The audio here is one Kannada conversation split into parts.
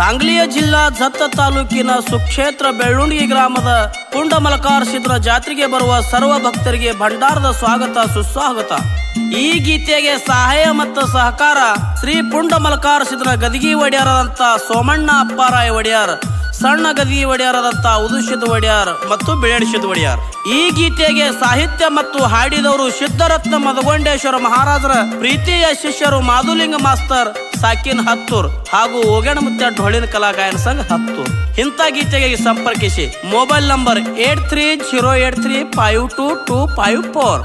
सांगली जिल्ला जत तालूकिನ ಸುಕ್ಷೇತ್ರ ಬೆಳ್ಳುಂಡಗಿ ಗ್ರಾಮದ ಪುಂಡಮಲಕಾರ ಸಿದ್ಧರ ಜಾತ್ರೆಗೆ ಬರುವ ಸರ್ವ ಭಕ್ತರಿಗೆ ಭಂಡಾರದ ಸ್ವಾಗತ ಸುಸ್ವಾಗತ। ಈ ಗೀತೆಗೆ ಸಹಾಯ ಮತ್ತು ಸಹಕಾರ ಶ್ರೀ ಪುಂಡಮಲಕಾರ ಸಿದ್ಧರ ಗದಗಿ ಒಡೆಯರಾದಂತ ಸೋಮಣ್ಣ ಅಪ್ಪಾರಾಯ ಒಡೆಯರ್, ಸಣ್ಣ ಗದಗಿ ಒಡೆಯರಾದಂತ ಉದುಶಿದ್ ಒಡೆಯರ್ ಮತ್ತು ಬಿಳೇಡಿಸಿದ್ ಒಡೆಯರ್। ಈ ಗೀತೆಗೆ ಸಾಹಿತ್ಯ ಮತ್ತು ಹಾಡಿದವರು ಸಿದ್ಧರತ್ನ ಮದಗೊಂಡೇಶ್ವರ ಮಹಾರಾಜರ ಪ್ರೀತಿಯ ಶಿಷ್ಯರು ಮಾಧುಲಿಂಗ ಮಾಸ್ತರ್ ಸಾಕಿನ್ ಹತ್ತೂರ್ ಹಾಗೂ ಓಗಣಮುತ್ಯ ಢೊಳಿನ ಕಲಾ ಗಾಯನ ಸಂಘ ಹತ್ತೂರ್। ಇಂಥ ಗೀತೆಗೆ ಸಂಪರ್ಕಿಸಿ ಮೊಬೈಲ್ ನಂಬರ್ 8308352254।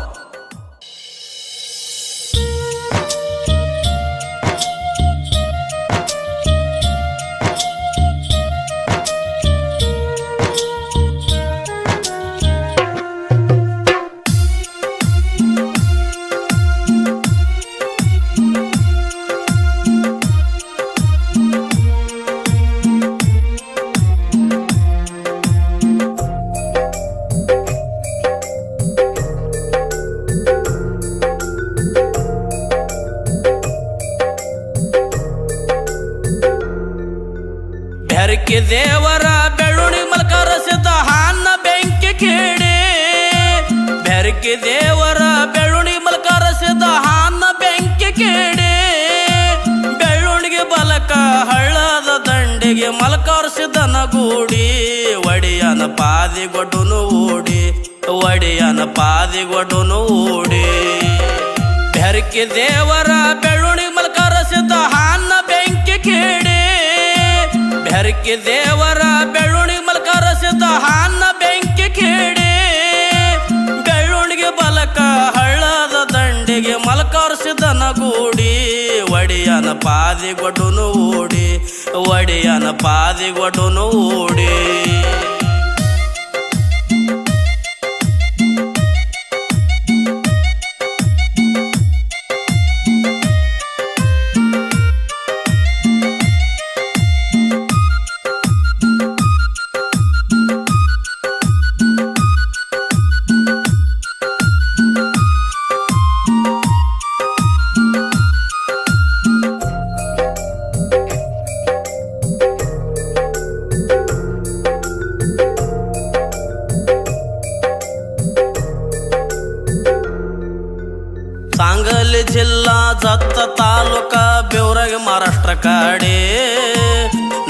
ಬೆರಕೆ ದೇವರ ಬೆಳ್ಳುಣಿ ಮಲಕಾರ ಸಿದ್ಧ ಹಾನ್ನ ಬೆಂಕಿ ಕೇಳಿ, ಬೆರಕೆ ದೇವರ ಬೆಳ್ಳುಣಿ ಮಲಕಾರ ಸಿದ್ಧ ಹಾನ್ನ ಬೆಂಕಿ ಕೇಳಿ, ಬೆಳ್ಳುಣಿಗೆ ಬಲಕ ಹಳ್ಳದ ದಂಡಿಗೆ ಮಲಕಾರ ಸಿದ್ಧನ ಗೂಡಿ, ಒಡೆಯನ ಪಾದಿಗೊಡ್ಡುನು ಓಡಿ, ಒಡೆಯನ ಪಾದಿಗೊಡ್ಡುನು ಓಡಿ। ಬೆರಕೆ ದೇವರ ಬೆಳ್ಳುಣಿ ಮಲಕಾರ ಸಿದ್ಧ ಹಾನ್ನ ಬೆಂಕಿ ಕೇಳಿ, ಬೆರಕೆ ದೇವರ ಬೆಳ್ಳುಣಿ ಮಲಕಾರ ಸಿದ್ಧ ಹಾನ್ನ ಬೆಂಕಿ ಕೇಳಿ, ಬೆಳ್ಳುಣಿಗೆ ಬಲಕ ಹಳ್ಳದ ದಂಡಿಗೆ ಮಲಕಾರ ಸಿದ್ಧನ ಗೂಡಿ, ಒಡೆಯನ ಪಾದಿಗೊಡ್ಡುನು ಓಡಿ, ಒಡೆಯನ ಪಾದಿಗೊಡ್ಡುನು ಓಡಿ। सांगली जिल्हा जत तालुका बेवरगे महाराष्ट्र काडे,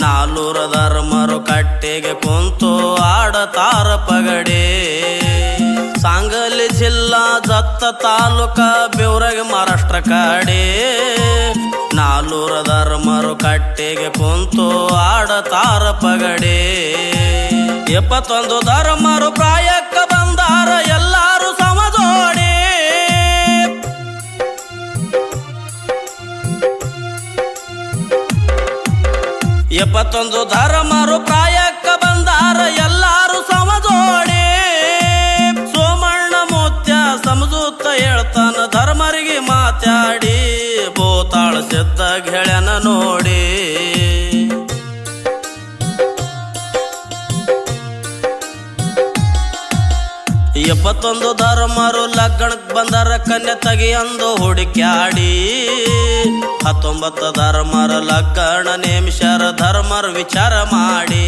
नालूर धर्मರು ಕಟ್ಟೆಗೆ ಕುಂತು ಆಡತಾರ ಪಗಡೆ। सांगली जिल्हा जत तालुका बेवरगे महाराष्ट्र काडे, नालूर धर्मರು ಕಟ್ಟೆಗೆ ಕುಂತು ಆಡತಾರ ಪಗಡೆ। 71 ಧರ್ಮರು ಪ್ರಾಯಕ್ಕ ಬಂದಾರ ಎಲ್ಲಾರು ಸಮಜೋಡಿ, 71 ಧರ್ಮರು ಪ್ರಾಯಕ್ಕ ಬಂದಾರ ಎಲ್ಲಾರು ಸಮಜೋಡಿ। ಸೋಮಣ್ಣ ಮುತ್ಯ ಸಮಜೂತ ಹೇಳ್ತಾನ ಧರ್ಮರಿಗೆ ಮಾತಾಡಿ, ಬೋತಾಳ ಸಿದ್ಧ ಗೆಳೆಯನ ನೋಡಿ। 71 ಧರ್ಮರು ಲಗ್ನಕ್ಕೆ ಬಂದರ ಕನ್ಯೆ ತೆಗೆಯಂದು ಹುಡುಕ್ಯಾಡಿ, 19 ಧರ್ಮರ ಲಗ್ನ ನೇಮಿಷರ ಧರ್ಮರ ವಿಚಾರ ಮಾಡಿ।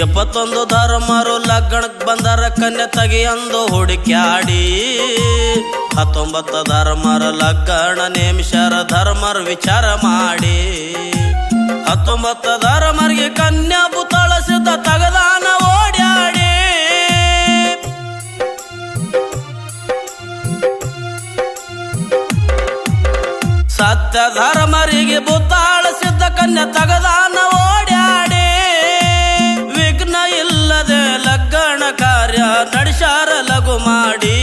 71 ಧರ್ಮರು ಲಗ್ನಕ್ಕೆ ಬಂದರ ಕನ್ಯೆ ತೆಗೆಯಂದು ಹುಡುಕ್ಯಾಡಿ, 19 ಧರ್ಮರ ಲಗ್ನ ನೇಮಿಷರ ಧರ್ಮರ ವಿಚಾರ ಮಾಡಿ। 19 ಧರ್ಮರಿಗೆ ಕನ್ಯಾ ಬುತಾಳ ಸಿದ್ಧ ತಗದಾನ ಓಡ್ಯಾಡಿ, ಸತ್ಯ ಧರ್ಮರಿಗೆ ಬುತ್ತಾಳ ಸಿದ್ಧ ಕನ್ಯಾ ತಗದಾನ ಓಡ್ಯಾಡಿ। ವಿಘ್ನ ಇಲ್ಲದೆ ಲಗ್ನ ಕಾರ್ಯ ನಡೆಸಾರ ಲಘು ಮಾಡಿ,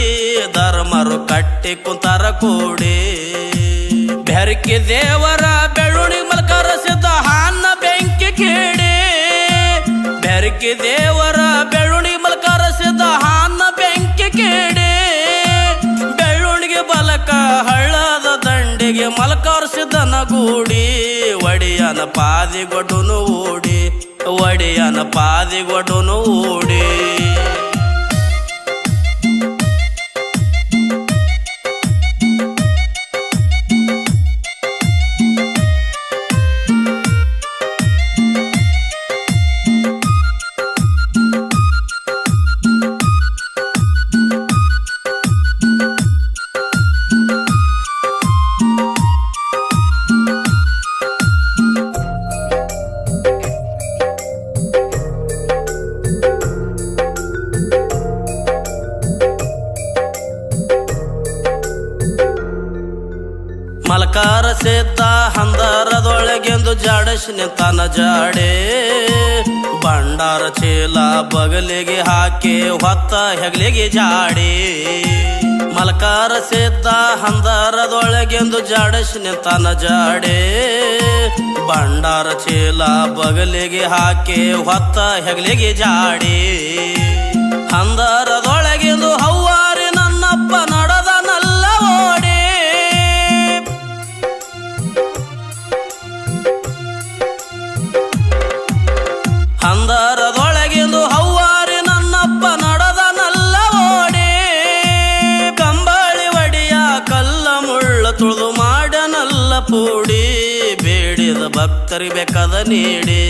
ಧರ್ಮರು ಕಟ್ಟಿ ಕುಂತಾರ ಕೂಡಿ। ಬೆರಕೆ ದೇವರ ಬೆಳ್ಳುಣಿ ಮಲಕಾರ ಸಿದ್ಧ ಹಾನ್ನ ಬೆಂಕಿ ಕೇಳಿ, ಬೆರಕೆ ದೇವರ ಬೆಳ್ಳುಣಿ ಮಲಕಾರ ಸಿದ್ಧ ಹಾನ್ನ ಬೆಂಕಿ ಕೇಳಿ, ಬೆಳ್ಳುಣಿಗೆ ಬಲಕ ಹಳ್ಳದ ದಂಡಿಗೆ ಮಲಕಾರ ಸಿದ್ಧನ ಗೂಡಿ, ಒಡೆಯನ ಪಾದಿಗೊಡ್ಡುನು ಓಡಿ, ಒಡೆಯನ ಪಾದಿಗೊಡ್ಡುನು ಓಡಿ। ಜಾಡಸ್ ನಿಂತಾನ ಜಾಡೆ ಭಂಡಾರ ಚೀಲ ಬಗಲಿಗೆ ಹಾಕಿ ಹೊತ್ತ ಹೆಗಲಿಗೆ ಜಾಡಿ ಮಲ್ಕಾರ ಸಿದ್ಧ ಹಂದರದೊಳಗೆಂದು ಜಾಡಸ್ ನಿಂತಾನ ಜಾಡೆ ಭಂಡಾರ ಚೀಲ ಬಗಲಿಗೆ ಹಾಕಿ ಹೊತ್ತ ಹೆಗಲಿಗೆ ಜಾಡಿ ಹಂದರದೊಳಗೆಂದು ಹವ್ವಾರಿ ನನ್ನಪ್ಪ ನಡೆದನಲ್ಲ ಓಡಿ ಹಂದರದೊಳಗೆಂದು ಹವ್ವಾರಿ ನನ್ನಪ್ಪ ನಡೆದನಲ್ಲ ಓಡಿ ಕಂಬಳಿ ಒಡಿಯ ಕಲ್ಲ ಮುಳ್ಳ ತುಳಿದು ಮಾಡನಲ್ಲ ಪೂಡಿ ಬೇಡಿದ ಭಕ್ತರಿ ಬೇಕಾದ ನೀಡಿ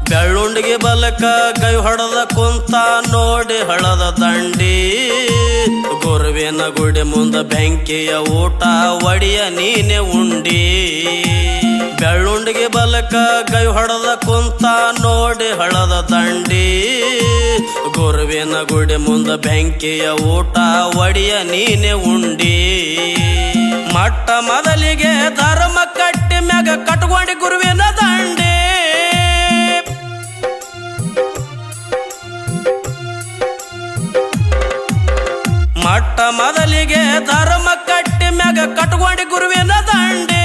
ಬೆಳ್ಳುಂಡಿಗೆ ಬಲಕ ಕೈ ಹೊಡೆದ ಕುಂತ ನೋಡಿ ಹಳದ ದಂಡಿ ಗುರುವಿನ ಗುಡಿ ಮುಂದ ಬೆಂಕಿಯ ಊಟ ಒಡಿಯ ನೀನೆ ಉಂಡಿ ಬೆಳ್ಳುಂಡಿಗೆ ಬಲಕ ಕೈ ಹೊಡೆದ ಕುಂತ ನೋಡಿ ಹಳದ ದಂಡಿ ಗುರುವಿನ ಗುಡಿ ಮುಂದ ಬೆಂಕಿಯ ಊಟ ಒಡಿಯ ನೀನೆ ಉಂಡಿ ಮಟ್ಟ ಮೊದಲಿಗೆ ಧರ್ಮ ಕಟ್ಟಿ ಮ್ಯಾಗ ಕಟ್ಕೊಂಡಿ ಗುರುವಿನ ದಂಡಿ ಮಟ್ಟ ಮೊದಲಿಗೆ ಧರ್ಮ ಕಟ್ಟಿ ಮ್ಯಾಗ ಕಟ್ಕೊಂಡಿ ಗುರುವಿನ ದಂಡೆ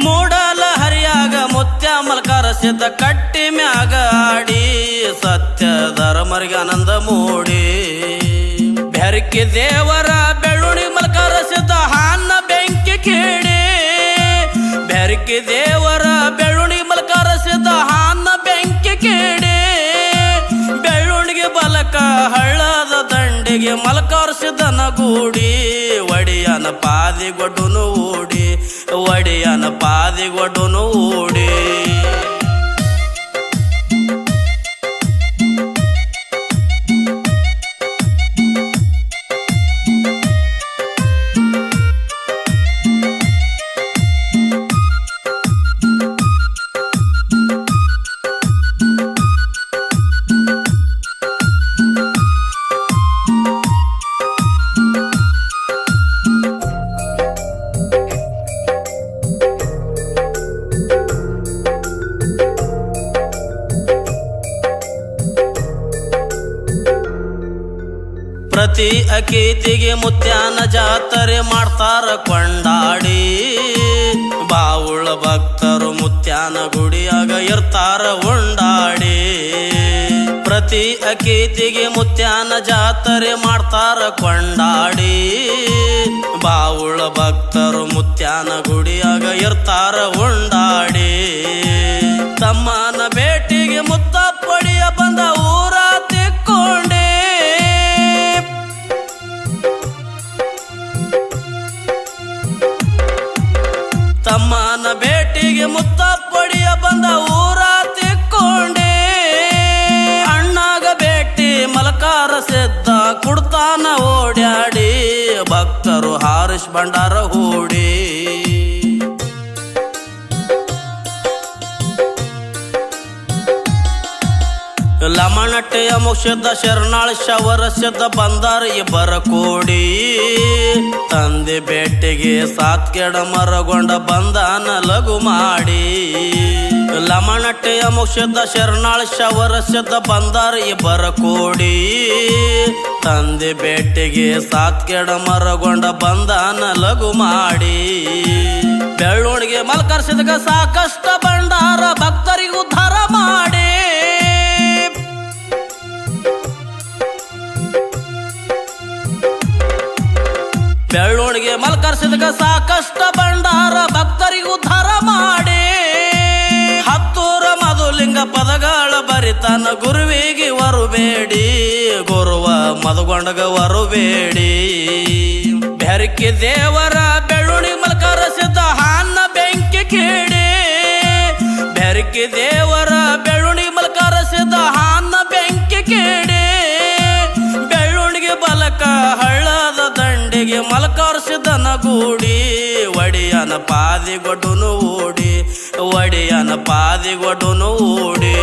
ಮೂಡಲ ಹರಿಯಾಗ ಮುತ್ಯ ಮಲ್ಕಾರ ಸಿದ್ಧ ಕಟ್ಟಿ ಮ್ಯಾಗ ಆಡಿ ಸತ್ಯ ಧರ್ಮರಿಗೆ ಆನಂದ ಮೂಡಿ ಬೆರಕಿ ದೇವರ ಬೆಳ್ಳುಣಿ ಮಲ್ಕಾರ ಸಿದ್ಧ ಹಾನ್ನ ಬೆಂಕಿ ಕೇಳಿ ಬೆರಕಿ ದೇವರ ಬೆಳ್ಳುಣಿ ಮಲ್ಕಾರ ಸಿದ್ಧ ಹಾನ್ನ ಬೆಂಕಿ ಕೇಳಿ ಬೆಳ್ಳುಣಿಗೆ ಬಲಕ ಹಳ್ಳದ ದಂಡಿಗೆ ಮಲ್ಕಾರ್ಸಿದನ ಗೂಡಿ ಒಡಿಯನ ಪಾದಿಗೊಡ್ಡುನು ಊಡಿ ಒಡಿಯನ ಪಾದಿಗೊಡ್ಡುನು ಊಡಿ ಪ್ರತಿ ಅಕೀತಿಗೆ ಮುತ್ಯಾನ ಜಾತ್ರೆ ಮಾಡ್ತಾರ ಕೊಂಡಾಡಿ ಬಾವುಳ ಭಕ್ತರು ಮುತ್ಯಾನ ಗುಡಿಯಾಗ ಇರ್ತಾರ ಉಂಡಾಡಿ ಪ್ರತಿ ಅಕೀತಿಗೆ ಮುತ್ಯಾನ ಜಾತ್ರೆ ಮಾಡ್ತಾರ ಕೊಂಡಾಡಿ ಬಾವುಳ ಭಕ್ತರು ಮುತ್ಯಾನ ಗುಡಿಯಾಗ ಇರ್ತಾರ ಉಂಡಾಡಿ ತಮ್ಮನ ಭೇಟಿಗೆ ಮುತ್ತ ಪಡಿಯ ಬಂದ ಊರ ತಿಕ್ಕೊಂಡೆ ತಮ್ಮನ ಭೇಟಿಗೆ ಮುತ್ತ ಪಡಿಯ ಬಂದ ಊರ ತಿಕ್ಕೊಂಡೆ ಅಣ್ಣಾಗ ಭೇಟಿ ಮಲ್ಕಾರ ಸಿದ್ಧ ಕುಡ್ತಾನ ಓಡ್ಯಾಡಿ ಭಕ್ತರು ಹಾರಿಸ್ ಭಂಡಾರ ಹೂಡಿ ಲಮಣಟ್ಟೆಯ ಮುಕ್ಷದ ಶರಣಾಳ ಶವರಸ್ಯದ ಬಂದಾರ ಇಬ್ಬರ ಕೂಡಿ ತಂದೆ ಭೇಟಿಗೆ ಸಾತ್ಕೆಡ ಮರಗೊಂಡ ಬಂದಾನ ಲಘು ಮಾಡಿ ಲಮಣಟ್ಟೆಯ ಮುಕ್ಷದ ಶರಣಾಳ ಶವರಸ್ಯದ ಬಂದಾರ ಇಬ್ಬರ ಕೂಡಿ ತಂದೆ ಭೇಟಿಗೆ ಸಾತ್ಕೆಡ ಮರಗೊಂಡ ಬಂದಾನ ಲಘು ಮಾಡಿ ಬೆಳ್ಳುಣಿಗೆ ಮಲ್ಕರ್ಸಿದಾಗ ಸಾಕಷ್ಟ ಭಂಡಾರ ಭಕ್ತರಿಗೆ ಉದ್ಧಾರ ಮಾಡಿ ಬೆಳ್ಳುಣಿಗೆ ಮಲ್ಕರ್ಸಿದಾಗ ಸಾಕಷ್ಟ ಭಂಡಾರ ಭಕ್ತರಿಗೆ ಉದ್ಧಾರ ಮಾಡಿ ಹತ್ತೂರ ಮಧುಲಿಂಗ ಪದಗಳ ಬರಿತಾನ ಗುರುವಿಗೆ ವರುಬೇಡಿ ಗುರುವ ಮಧುಗೊಂಡಗ ವರುಬೇಡಿ ಬೆರಕಿ ದೇವರ ಬೆಳ್ಳುಣಿ ಮಲ್ಕರ ಸಿದ್ಧ ಹಾನ್ನ ಬೆಂಕಿ ಕೇಳಿ ಬೆರಕಿ ದೇವರ ಬೆಳ್ಳುಣಿ ಮಲ್ಕರ ಸಿದ್ಧ ಹಾನ್ನ ಬೆಂಕಿ ಕೇಳಿ ಬೆಳ್ಳುಣಿಗೆ ಬಲಕ ಹಳ್ಳದ ದಂಡಿಗೆ ಮಲ್ಕರ್ಸಿದನ ಗೂಡಿ ಒಡಿಯನ ಪಾದಿಗೊಡ್ಡುನು ಊಡಿ ಒಡಿಯನ ಪಾದಿಗೊಡ್ಡುನು ಊಡಿ